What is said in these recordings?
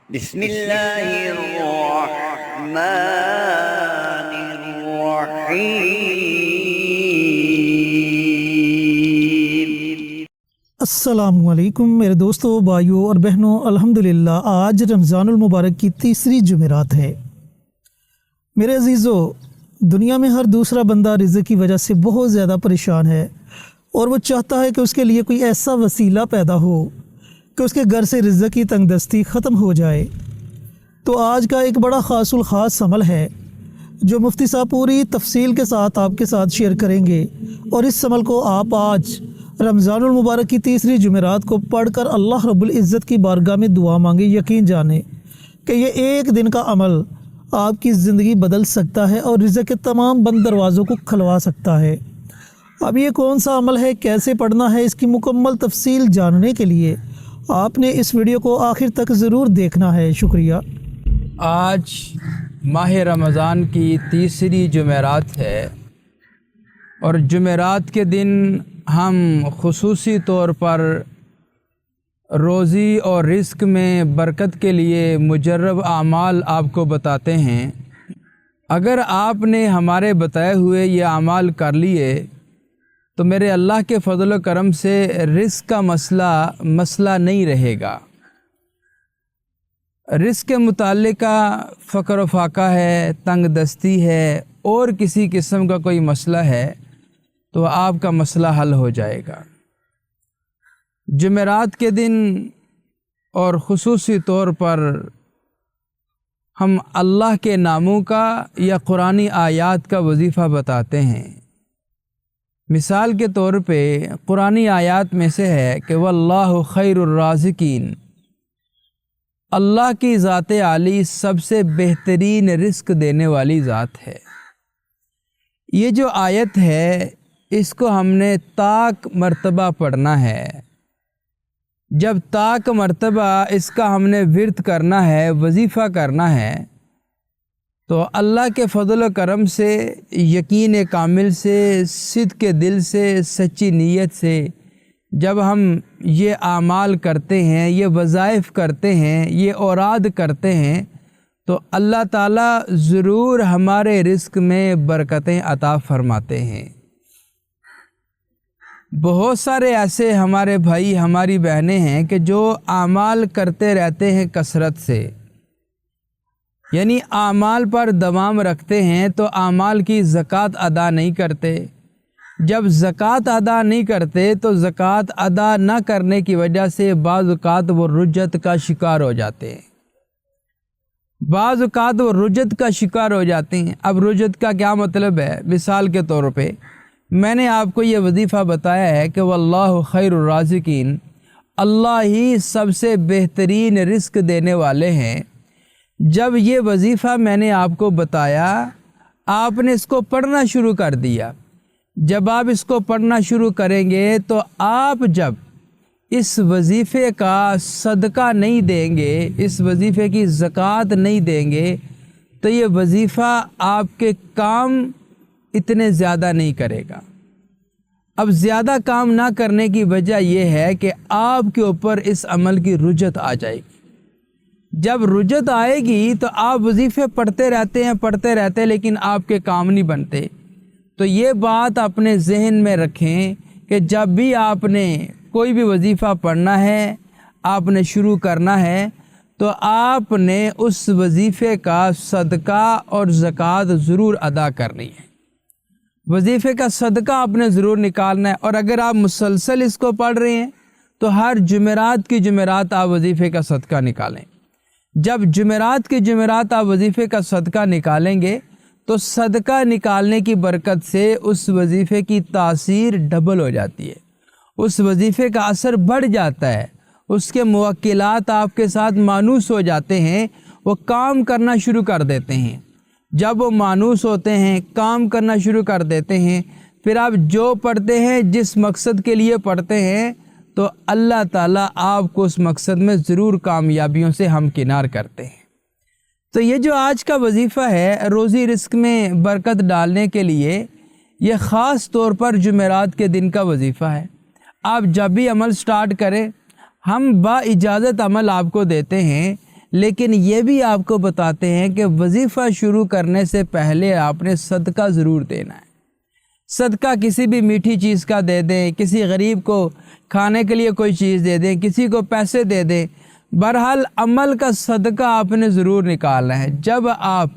بسم اللہ الرحمن الرحیم۔ السلام علیکم میرے دوستوں، بھائیوں اور بہنوں، الحمدللہ آج رمضان المبارک کی تیسری جمعرات ہے۔ میرے عزیزو، دنیا میں ہر دوسرا بندہ رزق کی وجہ سے بہت زیادہ پریشان ہے اور وہ چاہتا ہے کہ اس کے لیے کوئی ایسا وسیلہ پیدا ہو کہ اس کے گھر سے رزق کی تنگ دستی ختم ہو جائے۔ تو آج کا ایک بڑا خاص الخاص عمل ہے جو مفتی صاحب پوری تفصیل کے ساتھ آپ کے ساتھ شیئر کریں گے، اور اس عمل کو آپ آج رمضان المبارک کی تیسری جمعرات کو پڑھ کر اللہ رب العزت کی بارگاہ میں دعا مانگیں۔ یقین جانیں کہ یہ ایک دن کا عمل آپ کی زندگی بدل سکتا ہے اور رزق کے تمام بند دروازوں کو کھلوا سکتا ہے۔ اب یہ کون سا عمل ہے، کیسے پڑھنا ہے، اس کی مکمل تفصیل جاننے کے لیے آپ نے اس ویڈیو کو آخر تک ضرور دیکھنا ہے۔ شکریہ۔ آج ماہ رمضان کی تیسری جمعرات ہے اور جمعرات کے دن ہم خصوصی طور پر روزی اور رزق میں برکت کے لیے مجرب اعمال آپ کو بتاتے ہیں۔ اگر آپ نے ہمارے بتائے ہوئے یہ اعمال کر لیے تو میرے اللہ کے فضل و کرم سے رزق کا مسئلہ نہیں رہے گا۔ رزق کے متعلقہ فقر و فاقہ ہے، تنگ دستی ہے اور کسی قسم کا کوئی مسئلہ ہے تو آپ کا مسئلہ حل ہو جائے گا۔ جمعرات کے دن اور خصوصی طور پر ہم اللہ کے ناموں کا یا قرآنی آیات کا وظیفہ بتاتے ہیں۔ مثال کے طور پہ قرآنی آیات میں سے ہے کہ واللہ خیر الرازقین، اللہ کی ذات عالی سب سے بہترین رزق دینے والی ذات ہے۔ یہ جو آیت ہے اس کو ہم نے طاق مرتبہ پڑھنا ہے۔ جب طاق مرتبہ اس کا ہم نے ورد کرنا ہے، وظیفہ کرنا ہے، تو اللہ کے فضل و کرم سے، یقین کامل سے، صدق کے دل سے، سچی نیت سے جب ہم یہ اعمال کرتے ہیں، یہ وظائف کرتے ہیں، یہ اوراد کرتے ہیں، تو اللہ تعالیٰ ضرور ہمارے رزق میں برکتیں عطا فرماتے ہیں۔ بہت سارے ایسے ہمارے بھائی، ہماری بہنیں ہیں کہ جو اعمال کرتے رہتے ہیں کثرت سے، یعنی اعمال پر دوام رکھتے ہیں تو اعمال کی زکوٰۃ ادا نہیں کرتے۔ جب زکوٰۃ ادا نہیں کرتے تو زکوٰۃ ادا نہ کرنے کی وجہ سے بعض اوقات وہ رجت کا شکار ہو جاتے ہیں۔ بعض اوقات وہ رجت کا شکار ہو جاتے ہیں۔ اب رجت کا کیا مطلب ہے؟ مثال کے طور پہ میں نے آپ کو یہ وظیفہ بتایا ہے کہ واللہ خیر الرازقین، اللہ ہی سب سے بہترین رزق دینے والے ہیں۔ جب یہ وظیفہ میں نے آپ کو بتایا، آپ نے اس کو پڑھنا شروع کر دیا۔ جب آپ اس کو پڑھنا شروع کریں گے تو آپ جب اس وظیفے کا صدقہ نہیں دیں گے، اس وظیفے کی زکوٰۃ نہیں دیں گے، تو یہ وظیفہ آپ کے کام اتنے زیادہ نہیں کرے گا۔ اب زیادہ کام نہ کرنے کی وجہ یہ ہے کہ آپ کے اوپر اس عمل کی رجت آ جائے گی۔ جب رجت آئے گی تو آپ وظیفے پڑھتے رہتے ہیں لیکن آپ کے کام نہیں بنتے۔ تو یہ بات اپنے ذہن میں رکھیں کہ جب بھی آپ نے کوئی بھی وظیفہ پڑھنا ہے، آپ نے شروع کرنا ہے، تو آپ نے اس وظیفے کا صدقہ اور زکوٰۃ ضرور ادا کرنی ہے۔ وظیفے کا صدقہ آپ نے ضرور نکالنا ہے، اور اگر آپ مسلسل اس کو پڑھ رہے ہیں تو ہر جمعرات کی جمعرات آپ وظیفے کا صدقہ نکالیں۔ جب جمعرات کی جمعرات آپ وظیفے کا صدقہ نکالیں گے تو صدقہ نکالنے کی برکت سے اس وظیفے کی تاثیر ڈبل ہو جاتی ہے، اس وظیفے کا اثر بڑھ جاتا ہے، اس کے موکلات آپ کے ساتھ مانوس ہو جاتے ہیں، وہ کام کرنا شروع کر دیتے ہیں۔ جب وہ مانوس ہوتے ہیں، کام کرنا شروع کر دیتے ہیں، پھر آپ جو پڑھتے ہیں، جس مقصد کے لیے پڑھتے ہیں، تو اللہ تعالیٰ آپ کو اس مقصد میں ضرور کامیابیوں سے ہمکنار کرتے ہیں۔ تو یہ جو آج کا وظیفہ ہے روزی رزق میں برکت ڈالنے کے لیے، یہ خاص طور پر جمعرات کے دن کا وظیفہ ہے۔ آپ جب بھی عمل سٹارٹ کریں، ہم با اجازت عمل آپ کو دیتے ہیں، لیکن یہ بھی آپ کو بتاتے ہیں کہ وظیفہ شروع کرنے سے پہلے آپ نے صدقہ ضرور دینا ہے۔ صدقہ کسی بھی میٹھی چیز کا دے دیں، کسی غریب کو کھانے کے لیے کوئی چیز دے دیں، کسی کو پیسے دے دیں، بہرحال عمل کا صدقہ آپ نے ضرور نکالنا ہے۔ جب آپ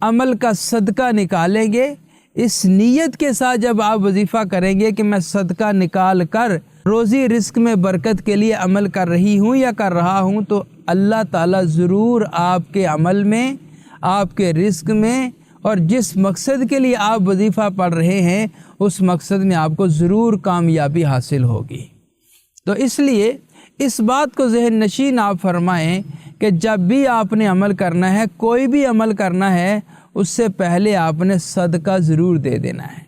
عمل کا صدقہ نکالیں گے، اس نیت کے ساتھ جب آپ وظیفہ کریں گے کہ میں صدقہ نکال کر روزی رزق میں برکت کے لیے عمل کر رہی ہوں یا کر رہا ہوں، تو اللہ تعالیٰ ضرور آپ کے عمل میں، آپ کے رزق میں، اور جس مقصد کے لیے آپ وظیفہ پڑھ رہے ہیں اس مقصد میں آپ کو ضرور کامیابی حاصل ہوگی۔ تو اس لیے اس بات کو ذہن نشین آپ فرمائیں کہ جب بھی آپ نے عمل کرنا ہے، کوئی بھی عمل کرنا ہے، اس سے پہلے آپ نے صدقہ ضرور دے دینا ہے۔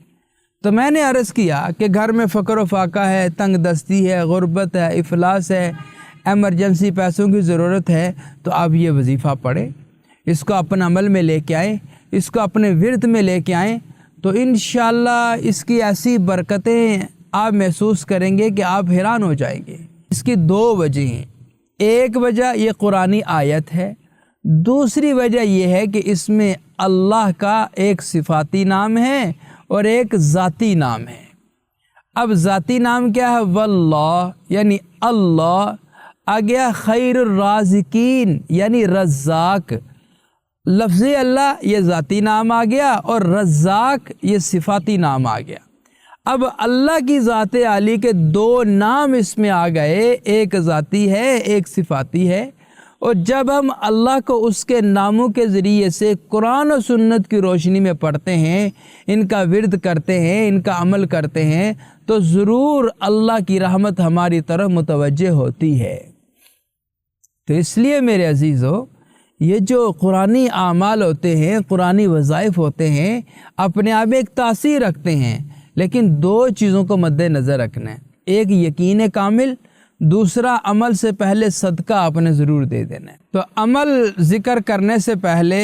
تو میں نے عرض کیا کہ گھر میں فقر و فاقہ ہے، تنگ دستی ہے، غربت ہے، افلاس ہے، ایمرجنسی پیسوں کی ضرورت ہے، تو آپ یہ وظیفہ پڑھیں، اس کو اپنے عمل میں لے کے آئیں، اس کو اپنے ورد میں لے کے آئیں، تو انشاءاللہ اس کی ایسی برکتیں آپ محسوس کریں گے کہ آپ حیران ہو جائیں گے۔ اس کی دو وجہ ہیں۔ ایک وجہ یہ قرآنی آیت ہے، دوسری وجہ یہ ہے کہ اس میں اللہ کا ایک صفاتی نام ہے اور ایک ذاتی نام ہے۔ اب ذاتی نام کیا ہے؟ واللہ یعنی اللہ، آگیا خیر الرازقین یعنی رزاق، لفظ اللہ یہ ذاتی نام آ گیا اور رزاق یہ صفاتی نام آ گیا۔ اب اللہ کی ذات عالی کے دو نام اس میں آ گئے، ایک ذاتی ہے ایک صفاتی ہے، اور جب ہم اللہ کو اس کے ناموں کے ذریعے سے قرآن و سنت کی روشنی میں پڑھتے ہیں، ان کا ورد کرتے ہیں، ان کا عمل کرتے ہیں، تو ضرور اللہ کی رحمت ہماری طرف متوجہ ہوتی ہے۔ تو اس لیے میرے عزیزو، یہ جو قرآنی اعمال ہوتے ہیں، قرآنی وظائف ہوتے ہیں، اپنے آپ میں ایک تاثیر رکھتے ہیں، لیکن دو چیزوں کو مد نظر رکھنا ہے۔ ایک یقین کامل، دوسرا عمل سے پہلے صدقہ آپ نے ضرور دے دینا ہے۔ تو عمل ذکر کرنے سے پہلے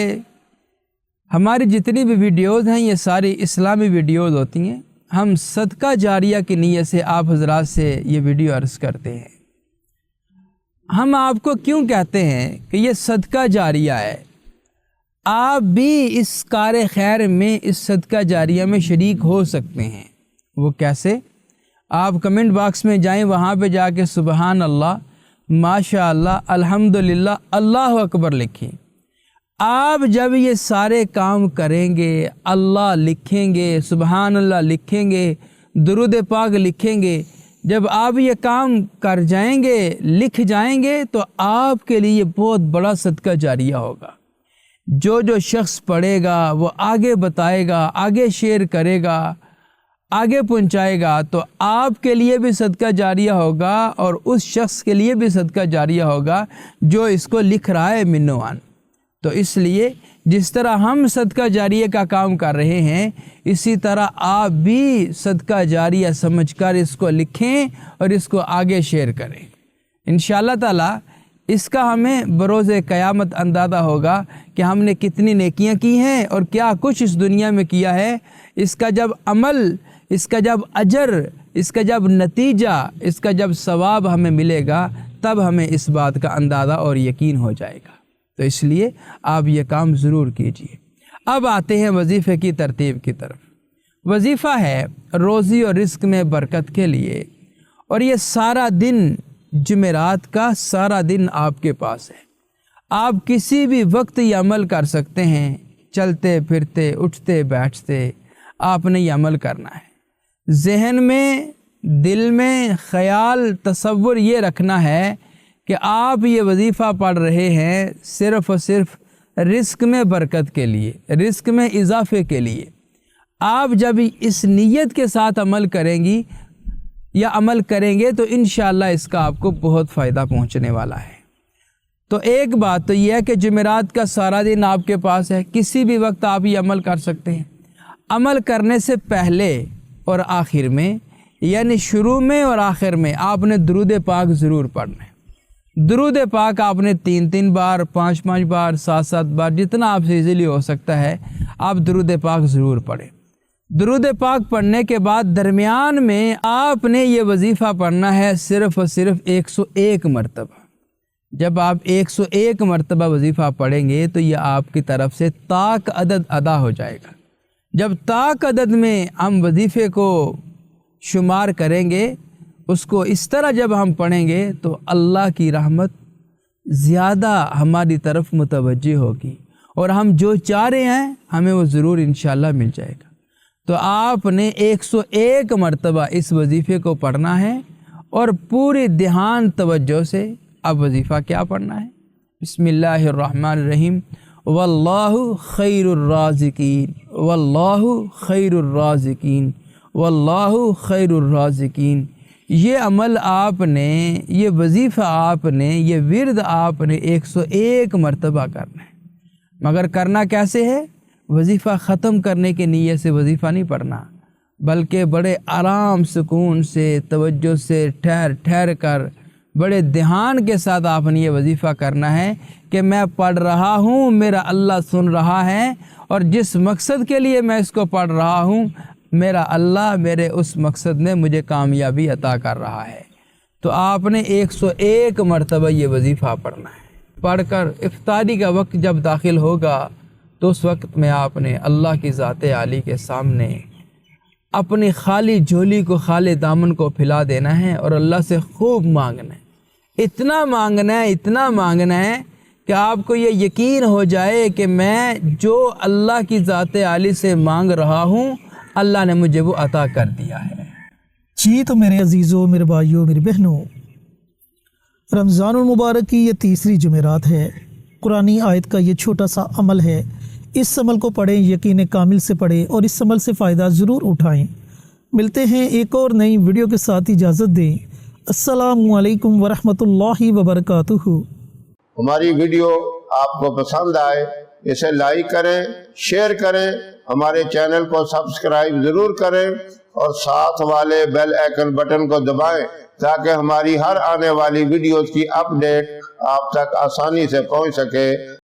ہماری جتنی بھی ویڈیوز ہیں یہ ساری اسلامی ویڈیوز ہوتی ہیں۔ ہم صدقہ جاریہ کی نیت سے آپ حضرات سے یہ ویڈیو عرض کرتے ہیں۔ ہم آپ کو کیوں کہتے ہیں کہ یہ صدقہ جاریہ ہے؟ آپ بھی اس کار خیر میں، اس صدقہ جاریہ میں شریک ہو سکتے ہیں۔ وہ کیسے؟ آپ کمنٹ باکس میں جائیں، وہاں پہ جا کے سبحان اللہ، ماشاء اللہ، الحمدللہ، اللہ اکبر لکھیں۔ آپ جب یہ سارے کام کریں گے، اللہ لکھیں گے، سبحان اللہ لکھیں گے، درود پاک لکھیں گے، جب آپ یہ کام کر جائیں گے، لکھ جائیں گے، تو آپ کے لیے بہت بڑا صدقہ جاریہ ہوگا۔ جو شخص پڑھے گا وہ آگے بتائے گا، آگے شیئر کرے گا، آگے پہنچائے گا، تو آپ کے لیے بھی صدقہ جاریہ ہوگا اور اس شخص کے لیے بھی صدقہ جاریہ ہوگا جو اس کو لکھ رہا ہے منوان۔ تو اس لیے جس طرح ہم صدقہ جاریہ کا کام کر رہے ہیں، اسی طرح آپ بھی صدقہ جاریہ سمجھ کر اس کو لکھیں اور اس کو آگے شیئر کریں۔ انشاءاللہ تعالی اس کا ہمیں بروز قیامت اندازہ ہوگا کہ ہم نے کتنی نیکیاں کی ہیں اور کیا کچھ اس دنیا میں کیا ہے۔ اس کا جب عمل، اس کا جب اجر، اس کا جب نتیجہ، اس کا جب ثواب ہمیں ملے گا، تب ہمیں اس بات کا اندازہ اور یقین ہو جائے گا۔ تو اس لیے آپ یہ کام ضرور کیجئے۔ اب آتے ہیں وظیفے کی ترتیب کی طرف۔ وظیفہ ہے روزی اور رزق میں برکت کے لیے، اور یہ سارا دن، جمعرات کا سارا دن آپ کے پاس ہے۔ آپ کسی بھی وقت یہ عمل کر سکتے ہیں، چلتے پھرتے، اٹھتے بیٹھتے آپ نے یہ عمل کرنا ہے۔ ذہن میں، دل میں خیال، تصور یہ رکھنا ہے کہ آپ یہ وظیفہ پڑھ رہے ہیں صرف اور صرف رزق میں برکت کے لیے، رزق میں اضافے کے لیے۔ آپ جب اس نیت کے ساتھ عمل کریں گی یا عمل کریں گے تو انشاءاللہ اس کا آپ کو بہت فائدہ پہنچنے والا ہے۔ تو ایک بات تو یہ ہے کہ جمعرات کا سارا دن آپ کے پاس ہے، کسی بھی وقت آپ یہ عمل کر سکتے ہیں۔ عمل کرنے سے پہلے اور آخر میں، یعنی شروع میں اور آخر میں، آپ نے درود پاک ضرور پڑھنا ہے۔ درود پاک آپ نے 3 بار، 5 بار، 7 بار، جتنا آپ سے ایزیلی ہو سکتا ہے آپ درود پاک ضرور پڑھیں۔ درود پاک پڑھنے کے بعد درمیان میں آپ نے یہ وظیفہ پڑھنا ہے صرف اور صرف 101 مرتبہ۔ جب آپ 101 مرتبہ وظیفہ پڑھیں گے تو یہ آپ کی طرف سے طاق عدد ادا ہو جائے گا۔ جب طاق عدد میں ہم وظیفے کو شمار کریں گے، اس کو اس طرح جب ہم پڑھیں گے تو اللہ کی رحمت زیادہ ہماری طرف متوجہ ہوگی، اور ہم جو چاہ رہے ہیں ہمیں وہ ضرور انشاءاللہ مل جائے گا۔ تو آپ نے 101 مرتبہ اس وظیفے کو پڑھنا ہے، اور پوری دھیان توجہ سے اب وظیفہ کیا پڑھنا ہے؟ بسم اللہ الرحمن الرحیم، واللہ خیر الرازقین، واللہ خیر الرازقین، واللہ خیر الرازقین۔ یہ عمل آپ نے، یہ وظیفہ آپ نے، یہ ورد آپ نے 101 مرتبہ کرنا ہے۔ مگر کرنا کیسے ہے؟ وظیفہ ختم کرنے کے نیت سے وظیفہ نہیں پڑھنا، بلکہ بڑے آرام سکون سے، توجہ سے، ٹھہر کر، بڑے دھیان کے ساتھ آپ نے یہ وظیفہ کرنا ہے کہ میں پڑھ رہا ہوں، میرا اللہ سن رہا ہے، اور جس مقصد کے لیے میں اس کو پڑھ رہا ہوں، میرا اللہ میرے اس مقصد میں مجھے کامیابی عطا کر رہا ہے۔ تو آپ نے 101 مرتبہ یہ وظیفہ پڑھنا ہے۔ پڑھ کر افطاری کا وقت جب داخل ہوگا تو اس وقت میں آپ نے اللہ کی ذات عالی کے سامنے اپنی خالی جھولی کو، خالی دامن کو پھیلا دینا ہے، اور اللہ سے خوب مانگنا ہے۔ اتنا مانگنا ہے، اتنا مانگنا ہے کہ آپ کو یہ یقین ہو جائے کہ میں جو اللہ کی ذات عالی سے مانگ رہا ہوں، اللہ نے مجھے وہ عطا کر دیا ہے۔ جی تو میرے عزیزوں، میرے بھائیوں، میری بہنوں، رمضان المبارک کی یہ تیسری جمعرات ہے۔ قرآنی آیت کا یہ چھوٹا سا عمل ہے، اس عمل کو پڑھیں، یقین کامل سے پڑھیں، اور اس عمل سے فائدہ ضرور اٹھائیں۔ ملتے ہیں ایک اور نئی ویڈیو کے ساتھ، اجازت دیں۔ السلام علیکم ورحمۃ اللہ وبرکاتہ۔ ہماری ویڈیو آپ کو پسند آئے اسے لائک کریں، شیئر کریں، ہمارے چینل کو سبسکرائب ضرور کریں، اور ساتھ والے بیل آئیکن بٹن کو دبائیں تاکہ ہماری ہر آنے والی ویڈیوز کی اپڈیٹ آپ تک آسانی سے پہنچ سکے۔